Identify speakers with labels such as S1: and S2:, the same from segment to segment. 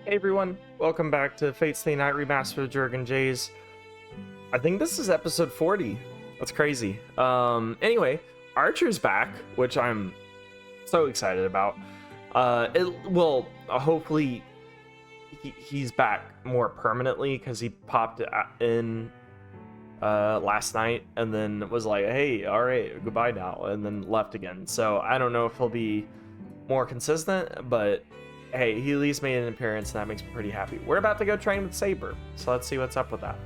S1: Hey everyone, welcome back to Fate Stay Night Remastered with Jurgen Jays. I think this is episode 40. That's crazy. Anyway, Archer's back, which I'm so excited about. Hopefully he's back more permanently because he popped in last night and then was like, hey, all right, goodbye now, and then left again. So I don't know if he'll be more consistent, but hey, he at least made an appearance, and that makes me pretty happy. We're about to go train with Saber, so let's see what's up with that.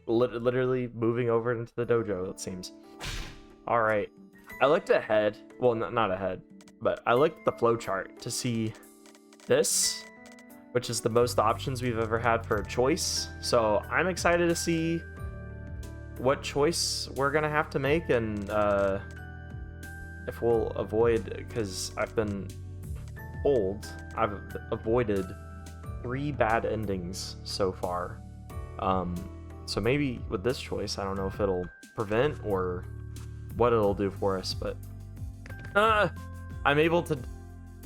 S1: Literally moving over into the dojo, it seems. All right, I looked ahead. Well, not ahead, but I looked at the flowchart to see this, which is the most options we've ever had for a choice. So I'm excited to see what choice we're gonna have to make, and if we'll avoid, because I've been told I've avoided 3 bad endings so far. So maybe with this choice, I don't know if it'll prevent or what it'll do for us, but I'm able to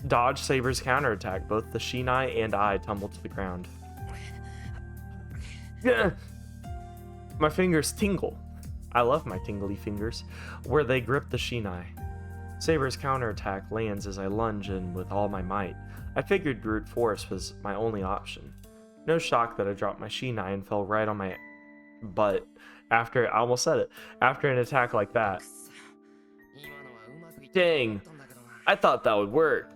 S1: dodge Saber's counterattack. Both the Shinai and I tumble to the ground. My fingers tingle. I love my tingly fingers, where they grip the Shinai. Saber's counterattack lands as I lunge in with all my might. I figured brute force was my only option. No shock that I dropped my Shinai and fell right on my butt after, I almost said it, after an attack like that. Dang, I thought that would work.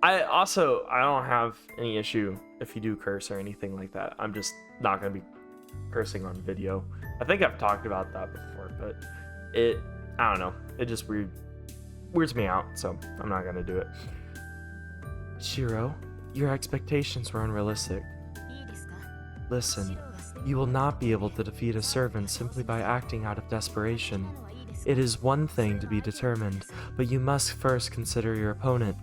S1: I don't have any issue if you do curse or anything like that. I'm just not going to be cursing on video. I think I've talked about that before, but I don't know, it just weirds me out, so I'm not gonna do it. Shirou, your expectations were unrealistic. Listen, you will not be able to defeat a servant simply by acting out of desperation. It is one thing to be determined, but you must first consider your opponent.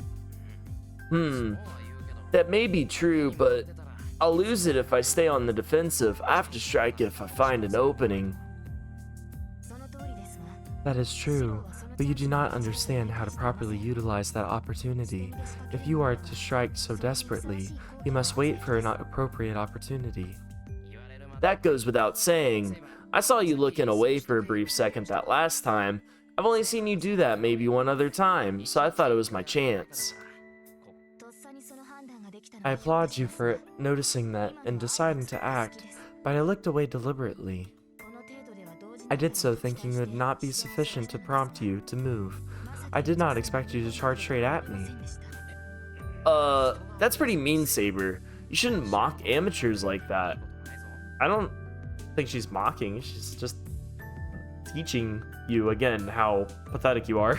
S1: That may be true, but I'll lose it if I stay on the defensive. I have to strike if I find an opening. That is true, but you do not understand how to properly utilize that opportunity. If you are to strike so desperately, you must wait for an appropriate opportunity. That goes without saying. I saw you looking away for a brief second that last time. I've only seen you do that maybe one other time, so I thought it was my chance. I applaud you for noticing that and deciding to act, but I looked away deliberately. I did so thinking it would not be sufficient to prompt you to move. I did not expect you to charge straight at me. That's pretty mean, Saber. You shouldn't mock amateurs like that. I don't think she's mocking, she's just teaching you again how pathetic you are.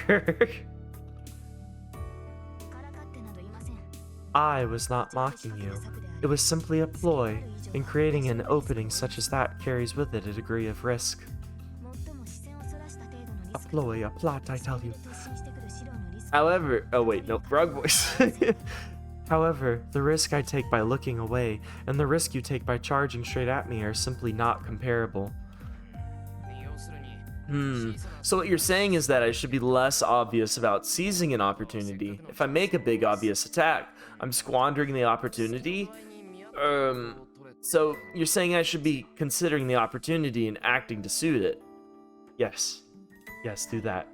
S1: I was not mocking you. It was simply a ploy, and creating an opening such as that carries with it a degree of risk. A ploy, a plot, I tell you. However, oh wait, no, wrong voice. However, the risk I take by looking away and the risk you take by charging straight at me are simply not comparable. So what you're saying is that I should be less obvious about seizing an opportunity. If I make a big obvious attack, I'm squandering the opportunity? So you're saying I should be considering the opportunity and acting to suit it? Yes. Yes, do that.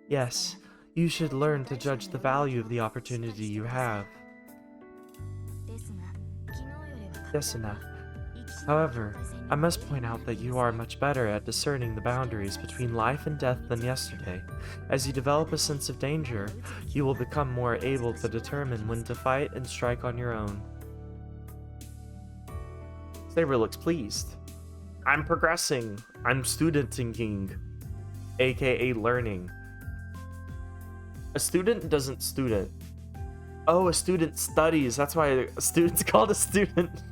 S1: Yes, you should learn to judge the value of the opportunity you have. Yes, enough. However, I must point out that you are much better at discerning the boundaries between life and death than yesterday. As you develop a sense of danger, you will become more able to determine when to fight and strike on your own. Saber looks pleased. I'm progressing. I'm studenting, aka learning. A student doesn't student. Oh, a student studies. That's why a student's called a student.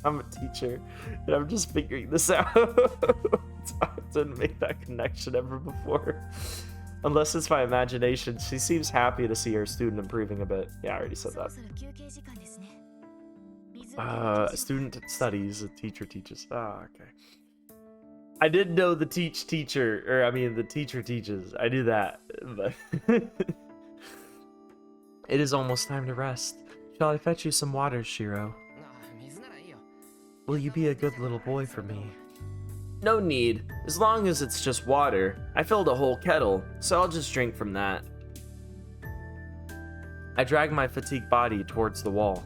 S1: I'm a teacher, and I'm just figuring this out. I didn't make that connection ever before. Unless it's my imagination. She seems happy to see her student improving a bit. Yeah, I already said that. A student studies, a teacher teaches. Ah, okay. I did know the teacher, or I mean the teacher teaches. I knew that, but it is almost time to rest. Shall I fetch you some water, Shirou? Will you be a good little boy for me? No need, as long as it's just water. I filled a whole kettle, so I'll just drink from that. I drag my fatigued body towards the wall.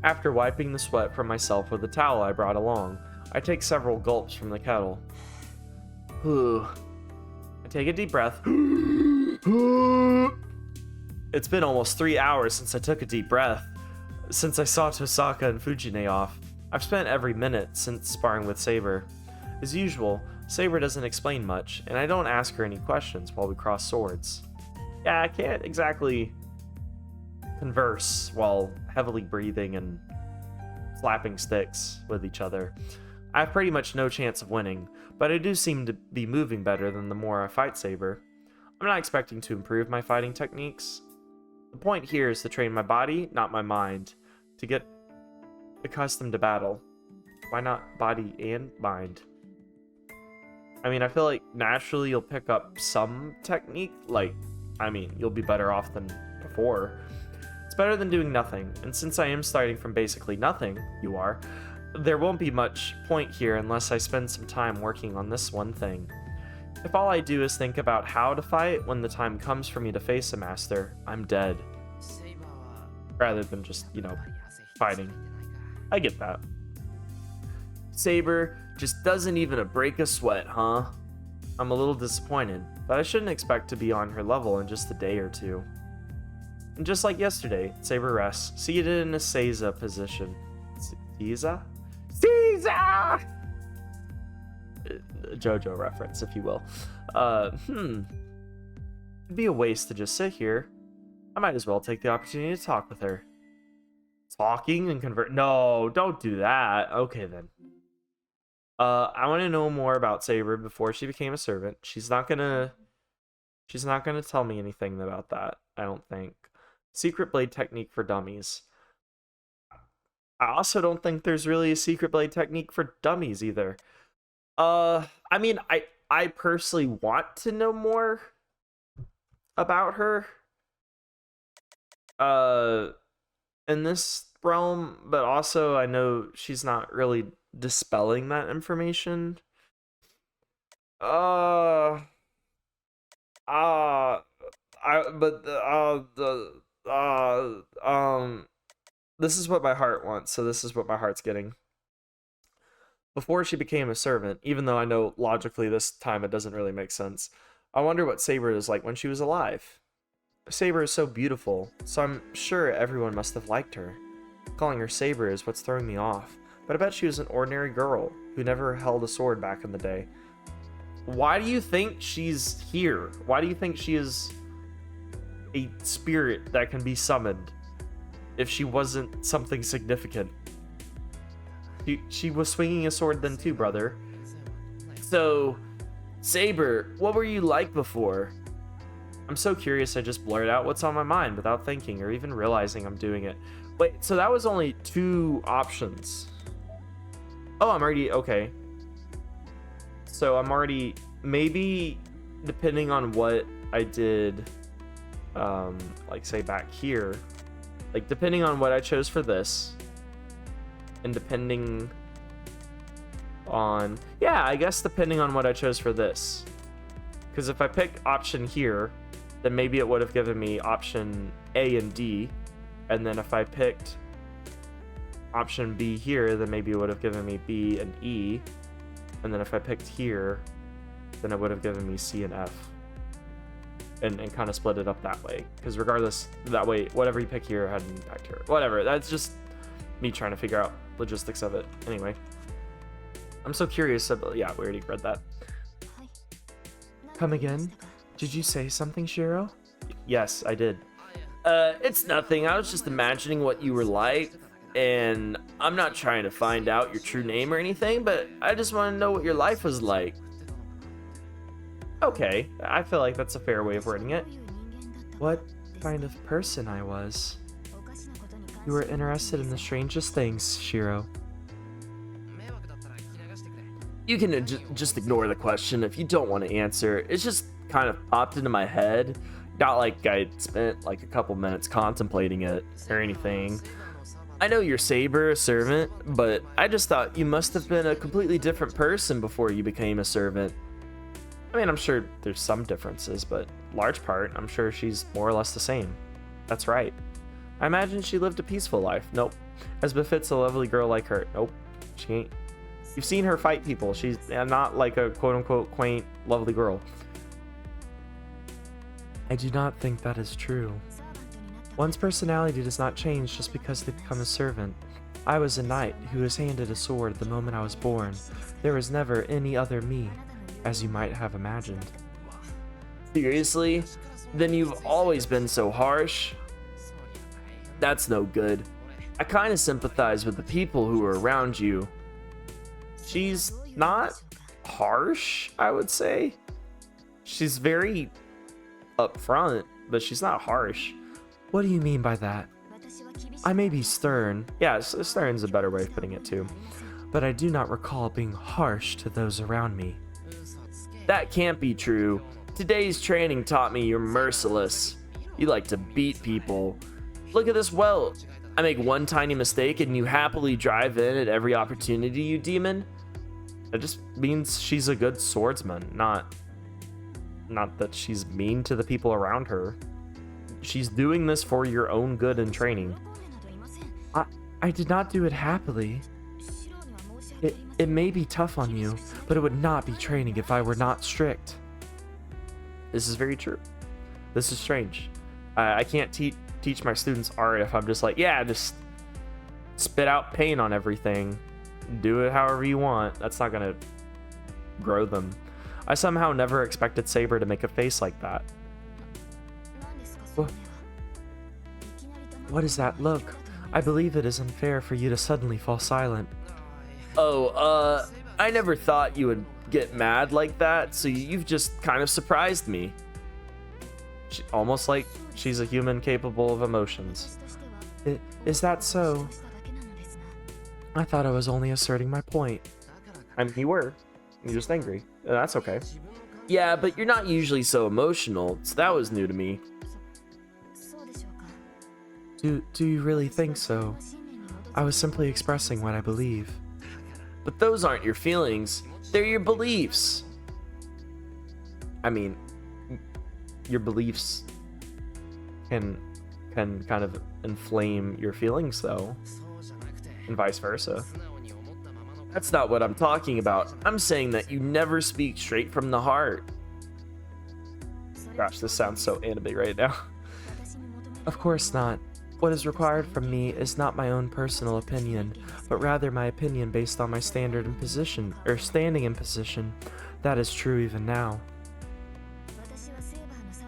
S1: After wiping the sweat from myself with a towel I brought along, I take several gulps from the kettle. I take a deep breath. It's been almost 3 hours since I took a deep breath, since I saw Tosaka and Fujine off. I've spent every minute since sparring with Saber. As usual, Saber doesn't explain much, and I don't ask her any questions while we cross swords. Yeah, I can't exactly converse while heavily breathing and slapping sticks with each other. I have pretty much no chance of winning, but I do seem to be moving better than the more I fight Saber. I'm not expecting to improve my fighting techniques. The point here is to train my body, not my mind, to get accustomed to battle. Why not body and mind? I mean, I feel like naturally you'll pick up some technique, you'll be better off than before. It's better than doing nothing, and since I am starting from basically nothing, there won't be much point here unless I spend some time working on this one thing. If all I do is think about how to fight when the time comes for me to face a master, I'm dead. Rather than just, fighting. I get that. Saber just doesn't even break a sweat, huh? I'm a little disappointed, but I shouldn't expect to be on her level in just a day or two. And just like yesterday, Saber rests, seated in a Seiza position. Seiza? Seiza! JoJo reference, if you will. It'd be a waste to just sit here. I might as well take the opportunity to talk with her. Talking and convert? No, don't do that. Okay, then. I want to know more about Saber before she became a servant. She's not gonna tell me anything about that, I don't think. Secret blade technique for dummies. I also don't think there's really a secret blade technique for dummies either. I mean, I personally want to know more about her in this realm, but also I know she's not really dispelling that information. This is what my heart wants, so this is what my heart's getting. Before she became a servant, even though I know logically this time it doesn't really make sense, I wonder what Saber is like when she was alive. Saber is so beautiful, so I'm sure everyone must have liked her. Calling her Saber is what's throwing me off, but I bet she was an ordinary girl who never held a sword back in the day. Why do you think she's here? Why do you think she is a spirit that can be summoned if she wasn't something significant? She was swinging a sword then too, brother. So, Saber, what were you like before? I'm so curious I just blurt out what's on my mind without thinking or even realizing I'm doing it. Wait, so that was only 2 options. Oh, I'm already, okay. So I'm already, maybe depending on what I did, say back here, depending on what I chose for this, and depending on, I guess depending on what I chose for this. Because if I pick option here, then maybe it would have given me option A and D. And then if I picked option B here, then maybe it would have given me B and E. And then if I picked here, then it would have given me C and F. And kind of split it up that way. Because regardless, that way, whatever you pick here had an impact here. Whatever, that's just me trying to figure out logistics of it. Anyway, I'm so curious about, we already read that. Come again? Did you say something, Shirou? Yes, I did. It's nothing. I was just imagining what you were like, and I'm not trying to find out your true name or anything, but I just want to know what your life was like. Okay, I feel like that's a fair way of wording it. What kind of person I was? You were interested in the strangest things, Shirou. You can just ignore the question if you don't want to answer. It's just kind of popped into my head. Not like I spent like a couple minutes contemplating it or anything. I know you're Saber, a servant, but I just thought you must have been a completely different person before you became a servant. I mean, I'm sure there's some differences, but large part, I'm sure she's more or less the same. That's right. I imagine she lived a peaceful life. Nope. As befits a lovely girl like her. Nope. She ain't. You've seen her fight people. She's not like a quote-unquote quaint, lovely girl. I do not think that is true. One's personality does not change just because they become a servant. I was a knight who was handed a sword the moment I was born. There was never any other me, as you might have imagined. Seriously? Then you've always been so harsh? That's no good. I kind of sympathize with the people who are around you. She's not harsh, I would say. She's very upfront, but she's not harsh. What do you mean by that? I may be stern. Yeah, stern's a better way of putting it too. But I do not recall being harsh to those around me. That can't be true. Today's training taught me you're merciless. You like to beat people. Look at this welt. I make one tiny mistake and you happily drive in at every opportunity, you demon. That just means she's a good swordsman, not that she's mean to the people around her. She's doing this for your own good and training. I did not do it happily. It may be tough on you, but it would not be training if I were not strict. This is very true. This is strange. I can't teach my students art if I'm just like, yeah, just spit out paint on everything. Do it however you want. That's not gonna grow them. I somehow never expected Saber to make a face like that. What is that look? I believe it is unfair for you to suddenly fall silent. Oh, I never thought you would get mad like that, so you've just kind of surprised me. Almost like she's a human capable of emotions. Is that so? I thought I was only asserting my point. I mean, you were. You're just angry. That's okay. Yeah, but you're not usually so emotional, so that was new to me. Do you really think so? I was simply expressing what I believe. But those aren't your feelings, they're your beliefs. I mean, your beliefs can kind of inflame your feelings though, and vice versa. That's not what I'm talking about. I'm saying that you never speak straight from the heart. Gosh, this sounds so anime right now. Of course not. What is required from me is not my own personal opinion, but rather my opinion based on my standard and position, or standing in position. That is true even now.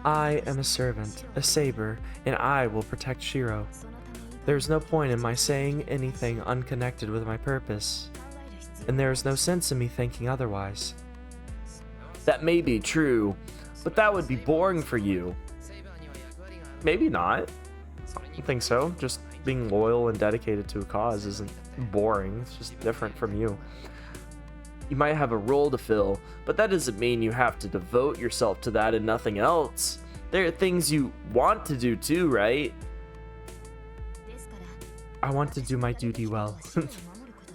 S1: I am a servant, a Saber, and I will protect Shirou. There is no point in my saying anything unconnected with my purpose, and there is no sense in me thinking otherwise. That may be true, but that would be boring for you. Maybe not. I don't think so. Just being loyal and dedicated to a cause isn't boring. It's just different from you. You might have a role to fill, but that doesn't mean you have to devote yourself to that and nothing else. There are things you want to do too, right? I want to do my duty well.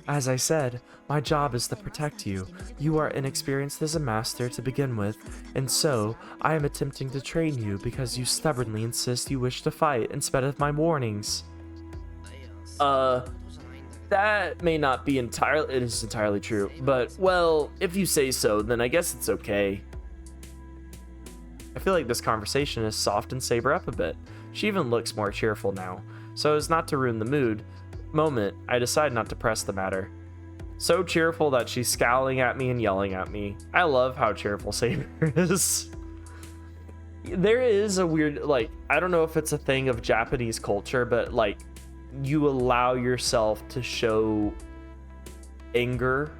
S1: As I said, my job is to protect you. You are inexperienced as a master to begin with, and so I am attempting to train you because you stubbornly insist you wish to fight in spite of my warnings. That may not be entirely, it is entirely true, but, well, if you say so, then I guess it's okay. I feel like this conversation has softened Saber up a bit. She even looks more cheerful now. So as not to ruin the moment, I decide not to press the matter. So cheerful that she's scowling at me and yelling at me. I love how cheerful Saber is. There is a weird, like, I don't know if it's a thing of Japanese culture, but like, you allow yourself to show anger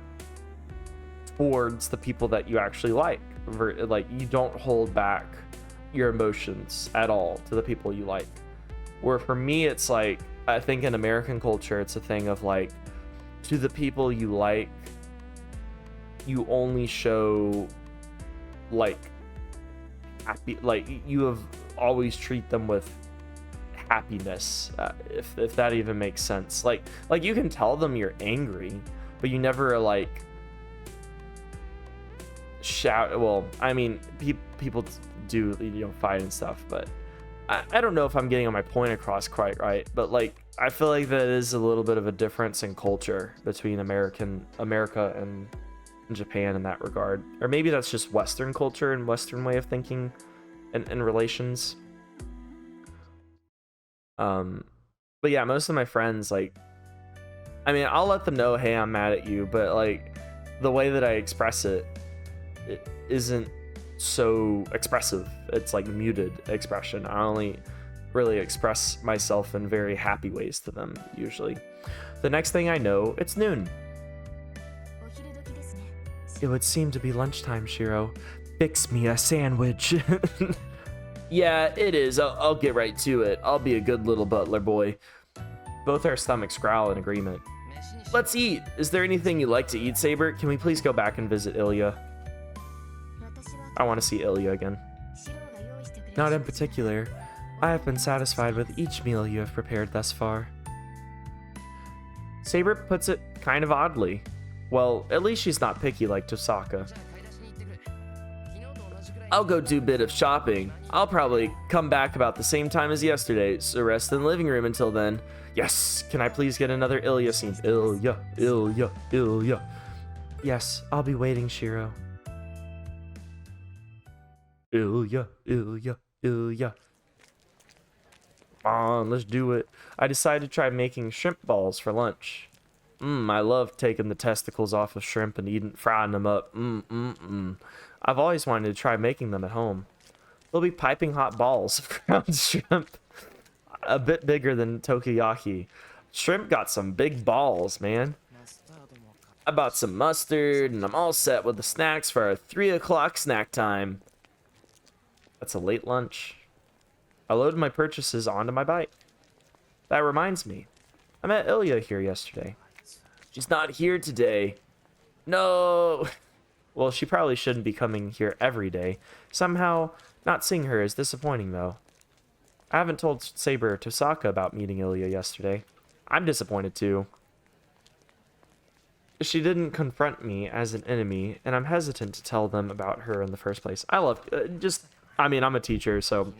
S1: towards the people that you actually like. Like, you don't hold back your emotions at all to the people you like. Where for me, it's like, I think in American culture, it's a thing of like, to the people you like, you only show like happy, like you have always treat them with happiness, if that even makes sense. Like you can tell them you're angry, but you never like shout. Well, I mean, people do, you know, fight and stuff, but I don't know if I'm getting my point across quite right. But like, I feel like that is a little bit of a difference in culture between America and Japan in that regard, or maybe that's just Western culture and Western way of thinking and relations. But yeah, most of my friends, like, I mean, I'll let them know, hey, I'm mad at you, but like the way that I express it isn't so expressive. It's like muted expression. I only really express myself in very happy ways to them usually. The next thing I know, it's noon. It would seem to be lunchtime, Shirou. Fix me a sandwich. Yeah, it is. I'll get right to it. I'll be a good little butler boy. Both our stomachs growl in agreement. Let's eat. Is there anything you like to eat, Saber? Can we please go back and visit Illya? I want to see Illya again. Not in particular. I have been satisfied with each meal you have prepared thus far. Saber puts it kind of oddly. Well, at least she's not picky like Tosaka. I'll go do a bit of shopping. I'll probably come back about the same time as yesterday, so rest in the living room until then. Yes, can I please get another Illya scene? Illya, Illya, Illya. Yes, I'll be waiting, Shirou. Illya, Illya, Illya. Come on, let's do it. I decided to try making shrimp balls for lunch. I love taking the testicles off of shrimp and frying them up. I've always wanted to try making them at home. They'll be piping hot balls of ground shrimp. A bit bigger than takoyaki. Shrimp got some big balls, man. I bought some mustard, and I'm all set with the snacks for our 3 o'clock snack time. That's a late lunch. I loaded my purchases onto my bike. That reminds me. I met Illya here yesterday. She's not here today. No. Well, she probably shouldn't be coming here every day. Somehow, not seeing her is disappointing, though. I haven't told Saber or Tosaka about meeting Illya yesterday. I'm disappointed, too. She didn't confront me as an enemy, and I'm hesitant to tell them about her in the first place. I love... I mean, I'm a teacher, so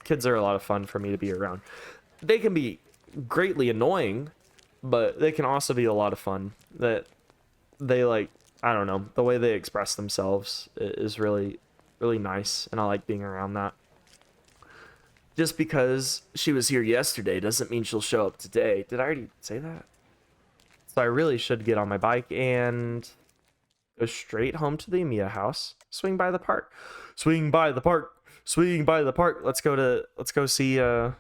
S1: kids are a lot of fun for me to be around. They can be greatly annoying, but they can also be a lot of fun. That they like... I don't know, the way they express themselves is really, really nice, and I like being around that. Just because she was here yesterday doesn't mean she'll show up today. Did I already say that? So I really should get on my bike and go straight home to the Emiya house. Swing by the park. Swing by the park. Swing by the park. Let's go see Illya,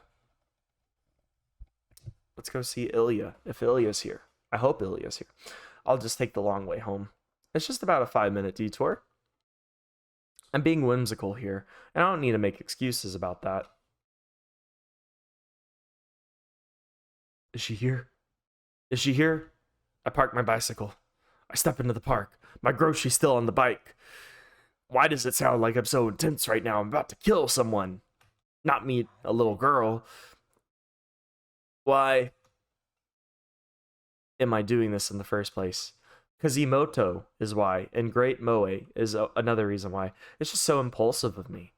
S1: if Illya's here. I hope Illya's here. I'll just take the long way home. It's just about a 5-minute detour. I'm being whimsical here, and I don't need to make excuses about that. Is she here? Is she here? I park my bicycle. I step into the park. My grocery's still on the bike. Why does it sound like I'm so intense right now? I'm about to kill someone. Not meet a little girl. Why am I doing this in the first place? Kazimoto is why, and Great Moe is another reason why. It's just so impulsive of me.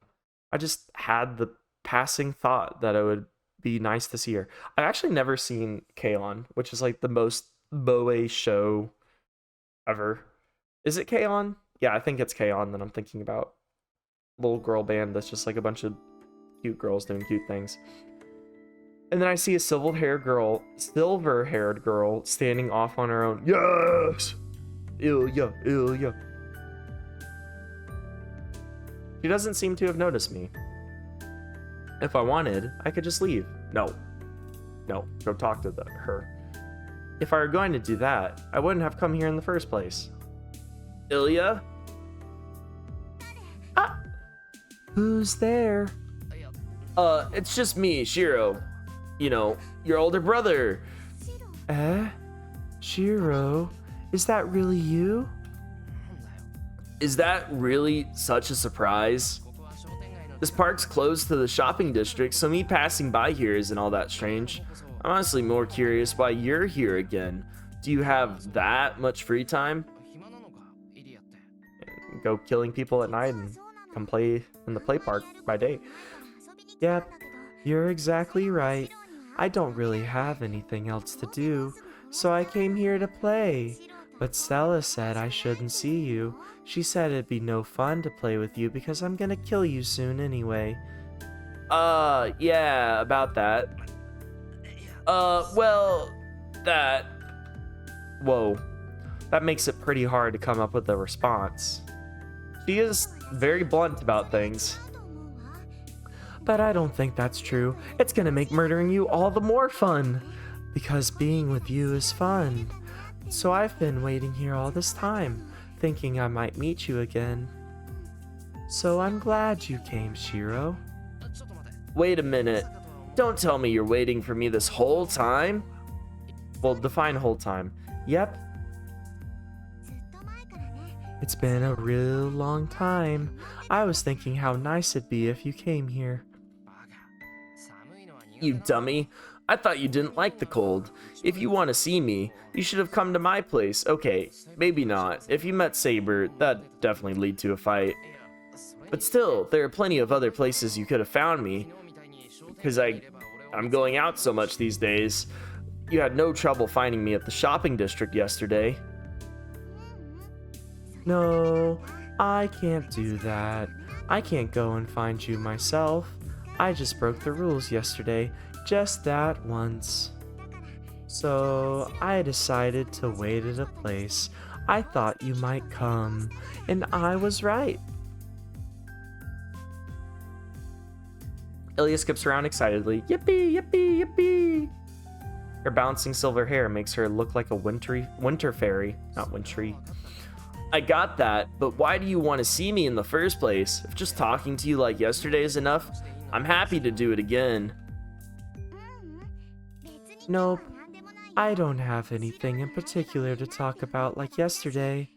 S1: I just had the passing thought that it would be nice to see her. I've actually never seen K-On!, which is like the most Moe show ever. Is it K-On!? Yeah, I think it's K-On! That I'm thinking about. Little girl band that's just like a bunch of cute girls doing cute things. And then I see a silver-haired girl standing off on her own. Yes! Illya, Illya. She doesn't seem to have noticed me. If I wanted, I could just leave. No, go talk to her. If I were going to do that, I wouldn't have come here in the first place. Illya? Ah! Who's there? It's just me, Shirou. You know, your older brother. Shirou? Is that really you? Is that really such a surprise? This park's closed to the shopping district, so me passing by here isn't all that strange. I'm honestly more curious why you're here again. Do you have that much free time? Go killing people at night and come play in the play park by day. Yep, you're exactly right. I don't really have anything else to do, so I came here to play. But Stella said I shouldn't see you. She said it'd be no fun to play with you because I'm gonna kill you soon anyway. Yeah, about that. Well, that... Whoa. That makes it pretty hard to come up with a response. She is very blunt about things. But I don't think that's true. It's gonna make murdering you all the more fun. Because being with you is fun. So I've been waiting here all this time, thinking I might meet you again. So I'm glad you came, Shirou. Wait a minute. Don't tell me you're waiting for me this whole time? Well, define whole time. Yep. It's been a real long time. I was thinking how nice it'd be if you came here. You dummy. I thought you didn't like the cold. If you want to see me, you should have come to my place. Okay, maybe not. If you met Saber, that'd definitely lead to a fight. But still, there are plenty of other places you could have found me. Because I'm going out so much these days. You had no trouble finding me at the shopping district yesterday. No, I can't do that. I can't go and find you myself. I just broke the rules yesterday, just that once. So I decided to wait at a place I thought you might come, and I was right. Illya skips around excitedly. Yippee, yippee, yippee! Her bouncing silver hair makes her look like a winter fairy, not wintry. I got that, but why do you want to see me in the first place? If just talking to you like yesterday is enough, I'm happy to do it again. Nope. I don't have anything in particular to talk about like yesterday.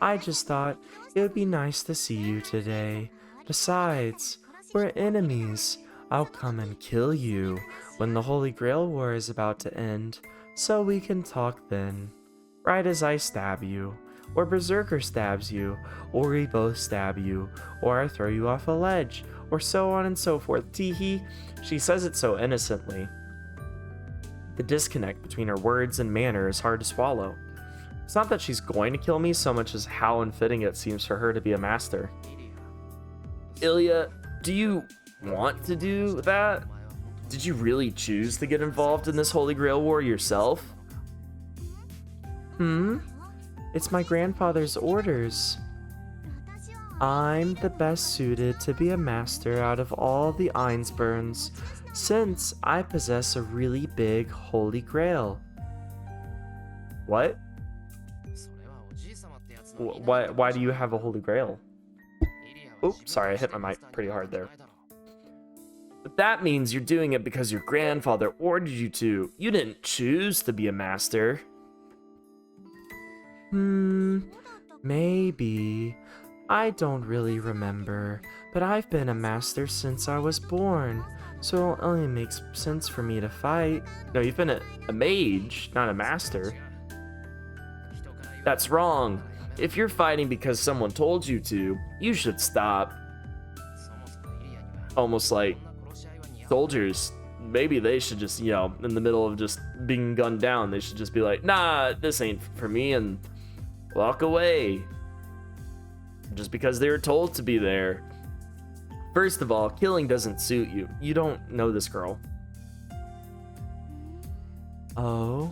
S1: I just thought it would be nice to see you today. Besides, we're enemies. I'll come and kill you when the Holy Grail War is about to end, so we can talk then. Right as I stab you, or Berserker stabs you, or we both stab you, or I throw you off a ledge, or so on and so forth. Teehee. She says it so innocently. The disconnect between her words and manner is hard to swallow. It's not that she's going to kill me so much as how unfitting it seems for her to be a master. Ilya, do you want to do that? Did you really choose to get involved in this Holy Grail War yourself? It's my grandfather's orders. I'm the best suited to be a master out of all the Einsburns, since I possess a really big Holy Grail. What? Why do you have a Holy Grail? Oops, sorry, I hit my mic pretty hard there. But that means you're doing it because your grandfather ordered you to. You didn't choose to be a master. Maybe. I don't really remember, but I've been a master since I was born, so it only makes sense for me to fight. No, you've been a mage, not a master. That's wrong. If you're fighting because someone told you to, you should stop. Almost like soldiers. Maybe they should just, you know, in the middle of just being gunned down, they should just be like, nah, this ain't for me, and walk away. Just because they were told to be there. First of all, killing doesn't suit you. You don't know this girl. Oh,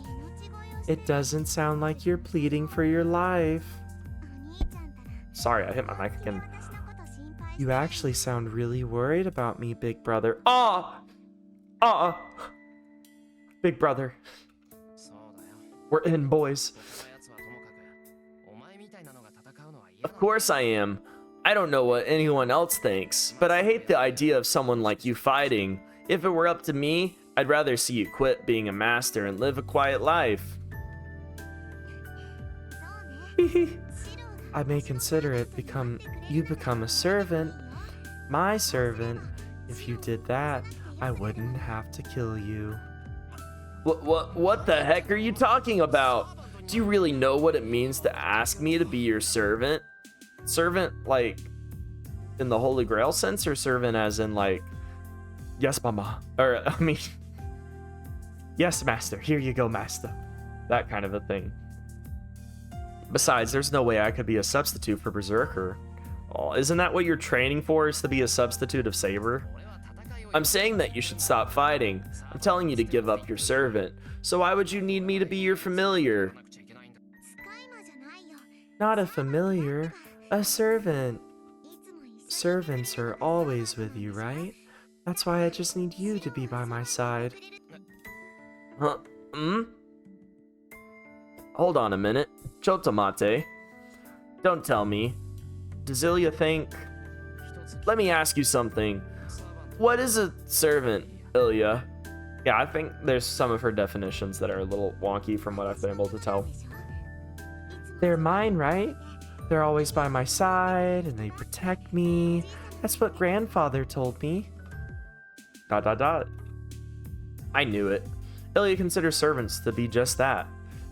S1: it doesn't sound like you're pleading for your life. Sorry, I hit my mic again. You actually sound really worried about me, big brother. Big brother. We're in, boys. Of course I am. I don't know what anyone else thinks, but I hate the idea of someone like you fighting. If it were up to me, I'd rather see you quit being a master and live a quiet life. I may consider it you become a servant, my servant. If you did that, I wouldn't have to kill you. What the heck are you talking about? Do you really know what it means to ask me to be your servant? Servant, like, in the Holy Grail sense, or servant as in, like, yes, mama? Or, I mean, yes, master. Here you go, master. That kind of a thing. Besides, there's no way I could be a substitute for Berserker. Oh, isn't that what you're training for, is to be a substitute of Saber? I'm saying that you should stop fighting. I'm telling you to give up your servant. So why would you need me to be your familiar? Not a familiar, a servant. Servants are always with you, right? That's why I just need you to be by my side. Huh? Hold on a minute. Chotomate. Don't tell me. Does Illya think... Let me ask you something. What is a servant, Illya? Yeah, I think there's some of her definitions that are a little wonky from what I've been able to tell. They're mine, right? They're always by my side, and they protect me. That's what grandfather told me. ... I knew it. Illya considers servants to be just that.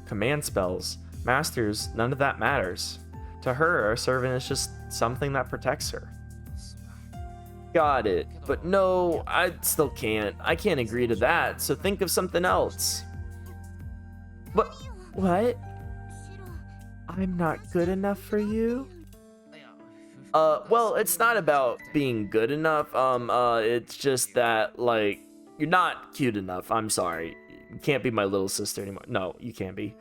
S1: Command spells. Masters, none of that matters. To her, a servant is just something that protects her. Got it. But no, I still can't. I can't agree to that, so think of something else. What? I'm not good enough for you? Well, it's not about being good enough. It's just that, like, you're not cute enough. I'm sorry. You can't be my little sister anymore. No, you can't be.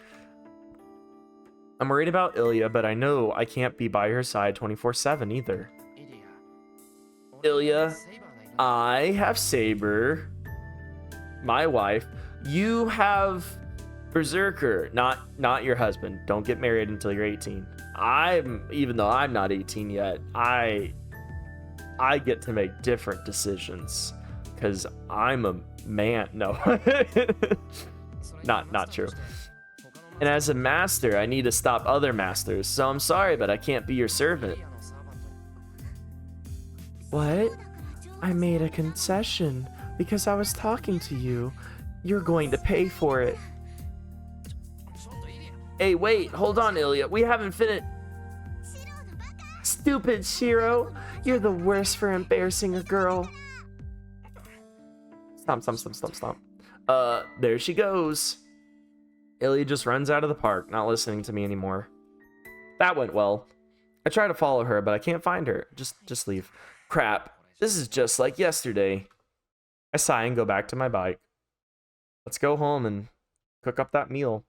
S1: I'm worried about Illya, but I know I can't be by her side 24/7 either. Illya, I have Saber, my wife. You have Berserker, not your husband. Don't get married until you're 18. Even though I'm not 18 yet, I get to make different decisions because I'm a man. No, not true. And as a master, I need to stop other masters. So I'm sorry, but I can't be your servant. What? I made a concession because I was talking to you. You're going to pay for it. Hey, wait, hold on, Illya. We haven't finished. Stupid Shirou. You're the worst for embarrassing a girl. Stop. There she goes. Illya just runs out of the park, not listening to me anymore. That went well. I try to follow her, but I can't find her. Just leave. Crap. This is just like yesterday. I sigh and go back to my bike. Let's go home and cook up that meal.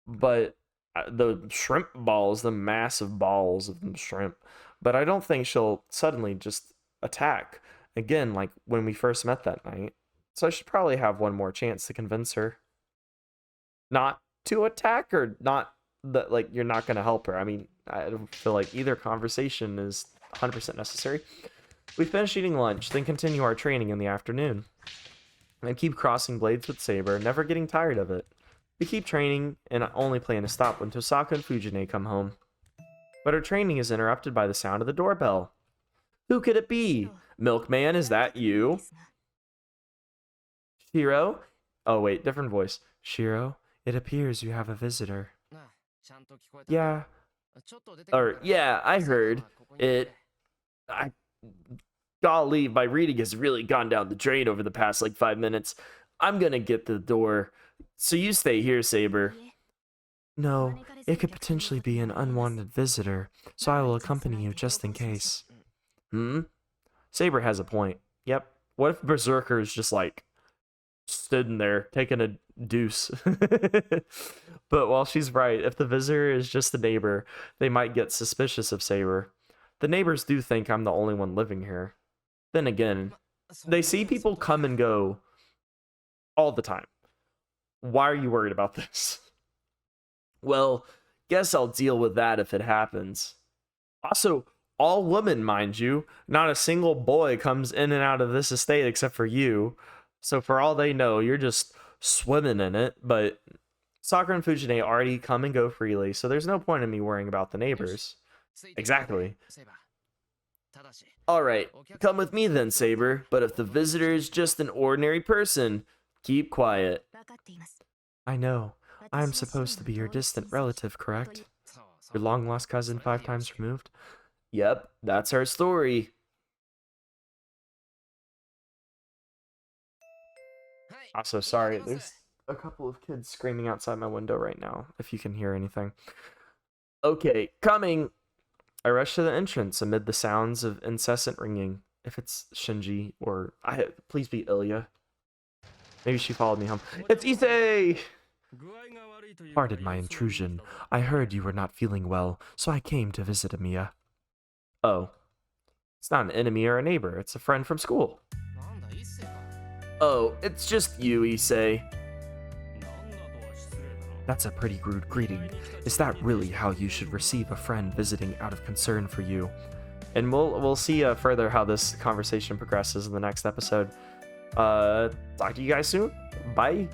S1: But the shrimp balls, the massive balls of the shrimp. But I don't think she'll suddenly just attack again like when we first met that night. So I should probably have one more chance to convince her not to attack, or not that, like, you're not going to help her. I mean, I don't feel like either conversation is 100% necessary. We finish eating lunch, then continue our training in the afternoon. And keep crossing blades with Saber, never getting tired of it. We keep training and only plan to stop when Tosaka and Fujine come home. But our training is interrupted by the sound of the doorbell. Who could it be? Milkman, is that you? Shirou? Oh wait, different voice. Shirou, it appears you have a visitor. Yeah. Yeah, I heard. Golly, my reading has really gone down the drain over the past, 5 minutes. I'm gonna get the door. So you stay here, Saber. No, it could potentially be an unwanted visitor, so I will accompany you just in case. Saber has a point. Yep. What if Berserker is just, sitting there, taking a deuce? But while she's right, if the visitor is just a neighbor, they might get suspicious of Saber. The neighbors do think I'm the only one living here. Then again, they see people come and go all the time. Why are you worried about this? Well, guess I'll deal with that if it happens. Also, all women, mind you. Not a single boy comes in and out of this estate except for you. So for all they know, you're just swimming in it. But Sakura and Fujine already come and go freely, so there's no point in me worrying about the neighbors. Exactly. Alright, come with me then, Saber, but if the visitor is just an ordinary person, keep quiet. I know. I'm supposed to be your distant relative, correct? Your long-lost cousin 5 times removed? Yep, that's our story. Also, sorry, there's a couple of kids screaming outside my window right now, if you can hear anything. Okay, coming! I rush to the entrance amid the sounds of incessant ringing. If it's Shinji, or please be Illya. Maybe she followed me home. It's Issei! Pardon my intrusion. I heard you were not feeling well, so I came to visit Emiya. Oh. It's not an enemy or a neighbor, it's a friend from school. Oh, it's just you, Issei. That's a pretty rude greeting. Is that really how you should receive a friend visiting out of concern for you? And we'll see further how this conversation progresses in the next episode. Talk to you guys soon. Bye.